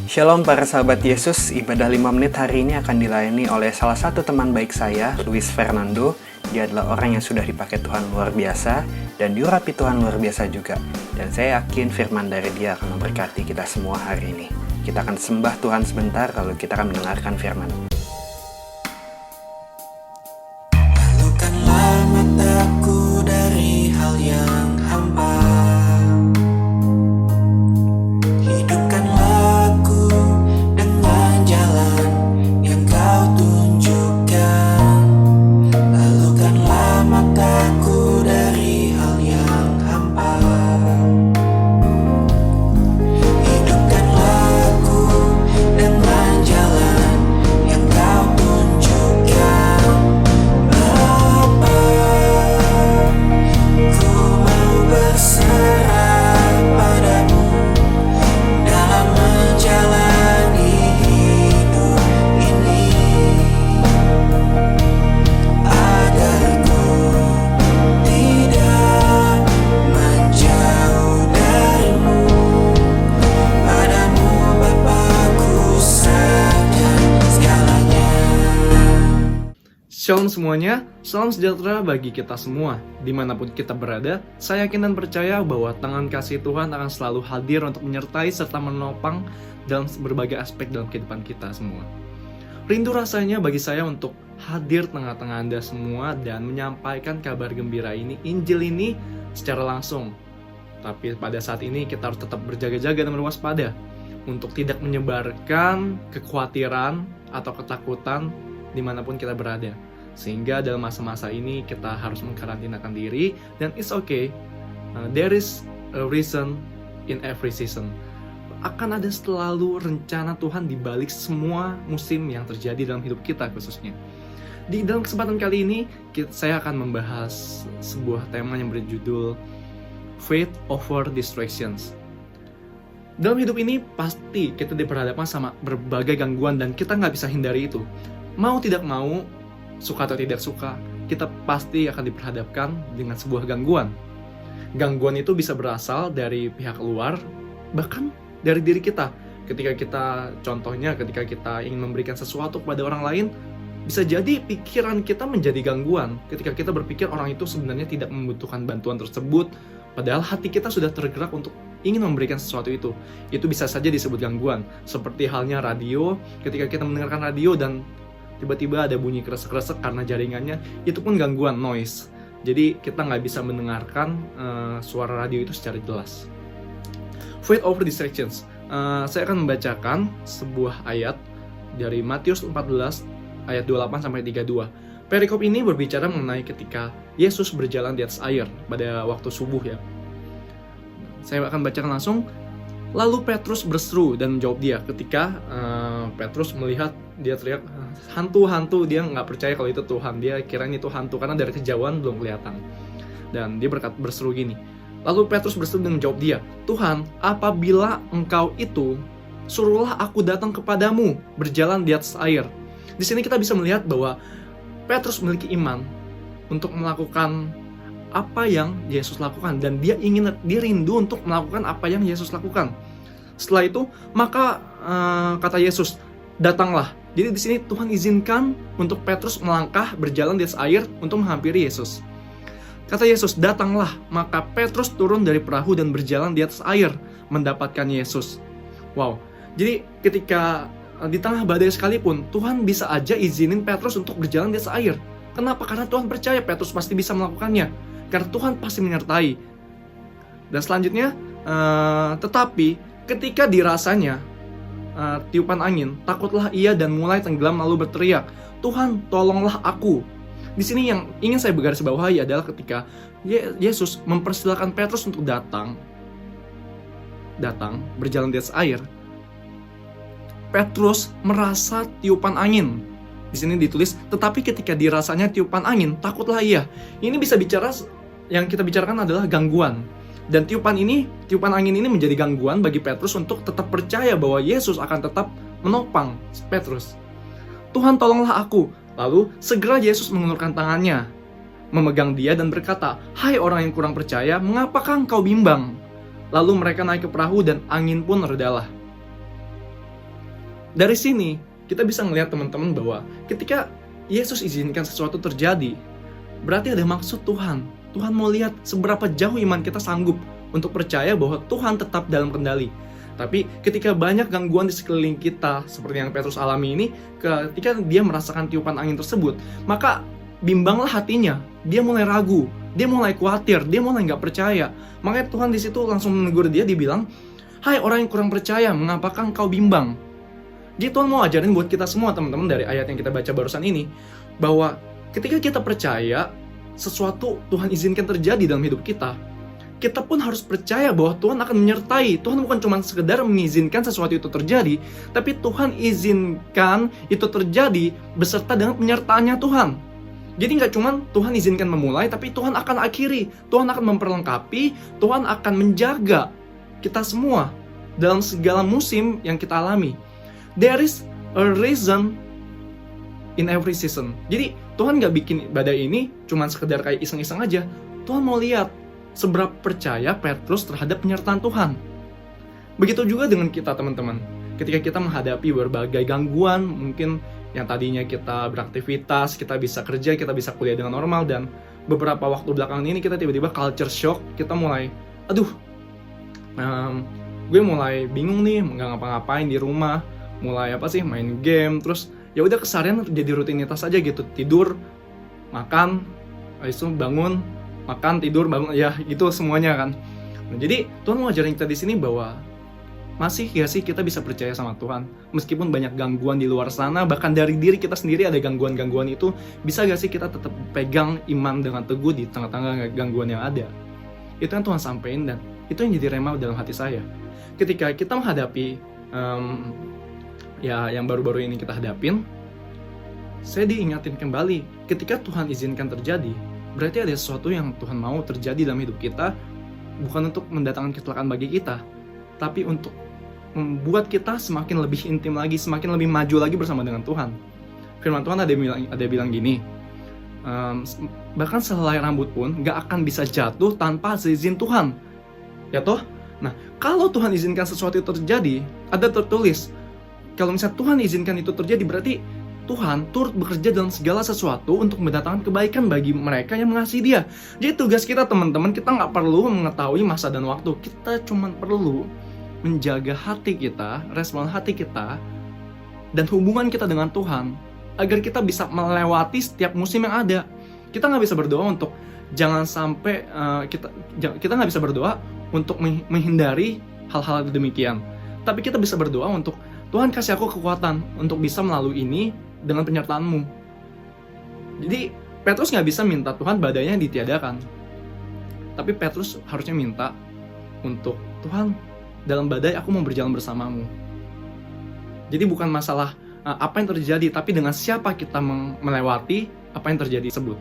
Shalom para sahabat Yesus, ibadah 5 menit hari ini akan dilayani oleh salah satu teman baik saya, Luis Fernando. Dia adalah orang yang sudah dipakai Tuhan luar biasa dan diurapi Tuhan luar biasa juga. Dan saya yakin firman dari dia akan memberkati kita semua hari ini. Kita akan sembah Tuhan sebentar, lalu kita akan mendengarkan firman. Luluhkanlah mataku dari hal yang hampa. Hidupkanlah aku dengan jalan yang Kau tunjukkan. Luluhkanlah mataku dari hal yang hampa. Hidupkanlah aku dengan jalan yang Kau tunjukkan. Bapa, ku mau berserah padamu dalam menjalani hidup ini, agar ku tidak menjauh darimu. Padamu Bapa, ku serahkan segalanya. Shalom semuanya, salam sejahtera bagi kita semua. Dimanapun kita berada, saya yakin dan percaya bahwa tangan kasih Tuhan akan selalu hadir untuk menyertai serta menopang dalam berbagai aspek dalam kehidupan kita semua. Rindu rasanya bagi saya untuk hadir tengah-tengah Anda semua dan menyampaikan kabar gembira ini, Injil ini secara langsung. Tapi pada saat ini kita harus tetap berjaga-jaga dan berwaspada untuk tidak menyebarkan kekhawatiran atau ketakutan dimanapun kita berada. Sehingga dalam masa-masa ini kita harus mengkarantinakan diri, dan it's okay, there is a reason in every season. Akan ada selalu rencana Tuhan di balik semua musim yang terjadi dalam hidup kita khususnya. Di dalam kesempatan kali ini saya akan membahas sebuah tema yang berjudul Faith Over Distractions. Dalam hidup ini pasti kita diperhadapkan sama berbagai gangguan dan kita nggak bisa hindari itu. Mau tidak mau, suka atau tidak suka, kita pasti akan diperhadapkan dengan sebuah gangguan. Gangguan itu bisa berasal dari pihak luar, bahkan dari diri kita. Ketika kita ingin memberikan sesuatu kepada orang lain, bisa jadi pikiran kita menjadi gangguan. Ketika kita berpikir orang itu sebenarnya tidak membutuhkan bantuan tersebut, padahal hati kita sudah tergerak untuk ingin memberikan sesuatu itu. Itu bisa saja disebut gangguan. Seperti halnya radio, ketika kita mendengarkan radio dan tiba-tiba ada bunyi kresek-kresek karena jaringannya, itu pun gangguan, noise. Jadi kita nggak bisa mendengarkan suara radio itu secara jelas. Faith over distractions. Saya akan membacakan sebuah ayat dari Matius 14 ayat 28 sampai 32. Perikop ini berbicara mengenai ketika Yesus berjalan di atas air pada waktu subuh ya. Saya akan bacakan langsung. Lalu Petrus berseru dan menjawab dia. Ketika Petrus melihat, dia teriak, hantu, dia nggak percaya kalau itu Tuhan. Dia kirain itu hantu karena dari kejauhan belum kelihatan. Dan dia berseru gini. Lalu Petrus berseru dan menjawab dia, Tuhan, apabila engkau itu, suruhlah aku datang kepadamu berjalan di atas air. Di sini kita bisa melihat bahwa Petrus memiliki iman untuk melakukan apa yang Yesus lakukan, dan dia rindu untuk melakukan apa yang Yesus lakukan. Setelah itu, maka kata Yesus, datanglah. Jadi di sini Tuhan izinkan untuk Petrus melangkah berjalan di atas air untuk menghampiri Yesus. Kata Yesus, datanglah. Maka Petrus turun dari perahu dan berjalan di atas air mendapatkan Yesus. Wow. Jadi ketika di tengah badai sekalipun, Tuhan bisa aja izinin Petrus untuk berjalan di atas air. Kenapa? Karena Tuhan percaya Petrus pasti bisa melakukannya. Karena Tuhan pasti menyertai. Dan selanjutnya, tetapi ketika dirasanya tiupan angin, takutlah ia dan mulai tenggelam lalu berteriak, Tuhan, tolonglah aku. Di sini yang ingin saya bergarisbawahi adalah ketika Yesus mempersilahkan Petrus untuk datang berjalan di atas air. Petrus merasa tiupan angin. Di sini ditulis, tetapi ketika dirasanya tiupan angin, takutlah ia. Ini bisa bicara, yang kita bicarakan adalah gangguan. Dan tiupan angin ini menjadi gangguan bagi Petrus untuk tetap percaya bahwa Yesus akan tetap menopang Petrus. Tuhan, tolonglah aku. Lalu segera Yesus mengulurkan tangannya, memegang dia dan berkata, hai orang yang kurang percaya, mengapakah engkau bimbang? Lalu mereka naik ke perahu dan angin pun redalah. Dari sini kita bisa melihat teman-teman bahwa ketika Yesus izinkan sesuatu terjadi, berarti ada maksud Tuhan. Tuhan mau lihat seberapa jauh iman kita sanggup untuk percaya bahwa Tuhan tetap dalam kendali. Tapi ketika banyak gangguan di sekeliling kita, seperti yang Petrus alami ini, ketika dia merasakan tiupan angin tersebut, maka bimbanglah hatinya. Dia mulai ragu, dia mulai khawatir, dia mulai nggak percaya. Makanya Tuhan di situ langsung menegur dia, dibilang, "Hai orang yang kurang percaya, mengapakah engkau bimbang?" Jadi Tuhan mau ajarin buat kita semua teman-teman dari ayat yang kita baca barusan ini, bahwa ketika kita percaya sesuatu Tuhan izinkan terjadi dalam hidup kita, kita pun harus percaya bahwa Tuhan akan menyertai. Tuhan bukan cuma sekedar mengizinkan sesuatu itu terjadi, tapi Tuhan izinkan itu terjadi beserta dengan penyertaannya Tuhan. Jadi nggak cuma Tuhan izinkan memulai, tapi Tuhan akan akhiri, Tuhan akan memperlengkapi, Tuhan akan menjaga kita semua dalam segala musim yang kita alami. There is a reason in every season. Jadi Tuhan nggak bikin badai ini cuma sekedar kayak iseng-iseng aja. Tuhan mau lihat seberapa percaya Petrus terhadap penyertaan Tuhan. Begitu juga dengan kita teman-teman. Ketika kita menghadapi berbagai gangguan, mungkin yang tadinya kita beraktivitas, kita bisa kerja, kita bisa kuliah dengan normal, dan beberapa waktu belakangan ini kita tiba-tiba culture shock, kita mulai, gue mulai bingung nih, nggak ngapa-ngapain di rumah, mulai main game, terus ya udah keseharian jadi rutinitas aja gitu, tidur, makan, habis itu bangun, makan, tidur, bangun, ya gitu semuanya kan. Nah, jadi Tuhan mau ajarin kita di sini bahwa masih gak sih kita bisa percaya sama Tuhan meskipun banyak gangguan di luar sana, bahkan dari diri kita sendiri ada gangguan-gangguan itu, bisa gak sih kita tetap pegang iman dengan teguh di tengah-tengah gangguan yang ada. Itu yang Tuhan sampaikan, dan itu yang jadi rema dalam hati saya. Ketika kita menghadapi yang baru-baru ini kita hadapin, saya diingatin kembali, ketika Tuhan izinkan terjadi, berarti ada sesuatu yang Tuhan mau terjadi dalam hidup kita, bukan untuk mendatangkan kecelakaan bagi kita, tapi untuk membuat kita semakin lebih intim lagi, semakin lebih maju lagi bersama dengan Tuhan. Firman Tuhan ada bilang gini, bahkan sehelai rambut pun gak akan bisa jatuh tanpa seizin Tuhan. Ya toh? Nah, kalau Tuhan izinkan sesuatu itu terjadi, ada tertulis, kalau misalnya Tuhan izinkan itu terjadi, berarti Tuhan turut bekerja dalam segala sesuatu untuk mendatangkan kebaikan bagi mereka yang mengasihi Dia. Jadi tugas kita teman-teman, kita nggak perlu mengetahui masa dan waktu. Kita cuma perlu menjaga hati kita, respon hati kita, dan hubungan kita dengan Tuhan, agar kita bisa melewati setiap musim yang ada. Kita nggak bisa berdoa untuk jangan sampai kita nggak bisa berdoa untuk menghindari hal-hal demikian. Tapi kita bisa berdoa untuk Tuhan kasih aku kekuatan untuk bisa melalui ini dengan penyertaan-Mu. Jadi Petrus nggak bisa minta Tuhan badainya ditiadakan, tapi Petrus harusnya minta untuk Tuhan, dalam badai aku mau berjalan bersama-Mu. Jadi bukan masalah apa yang terjadi, tapi dengan siapa kita melewati apa yang terjadi tersebut.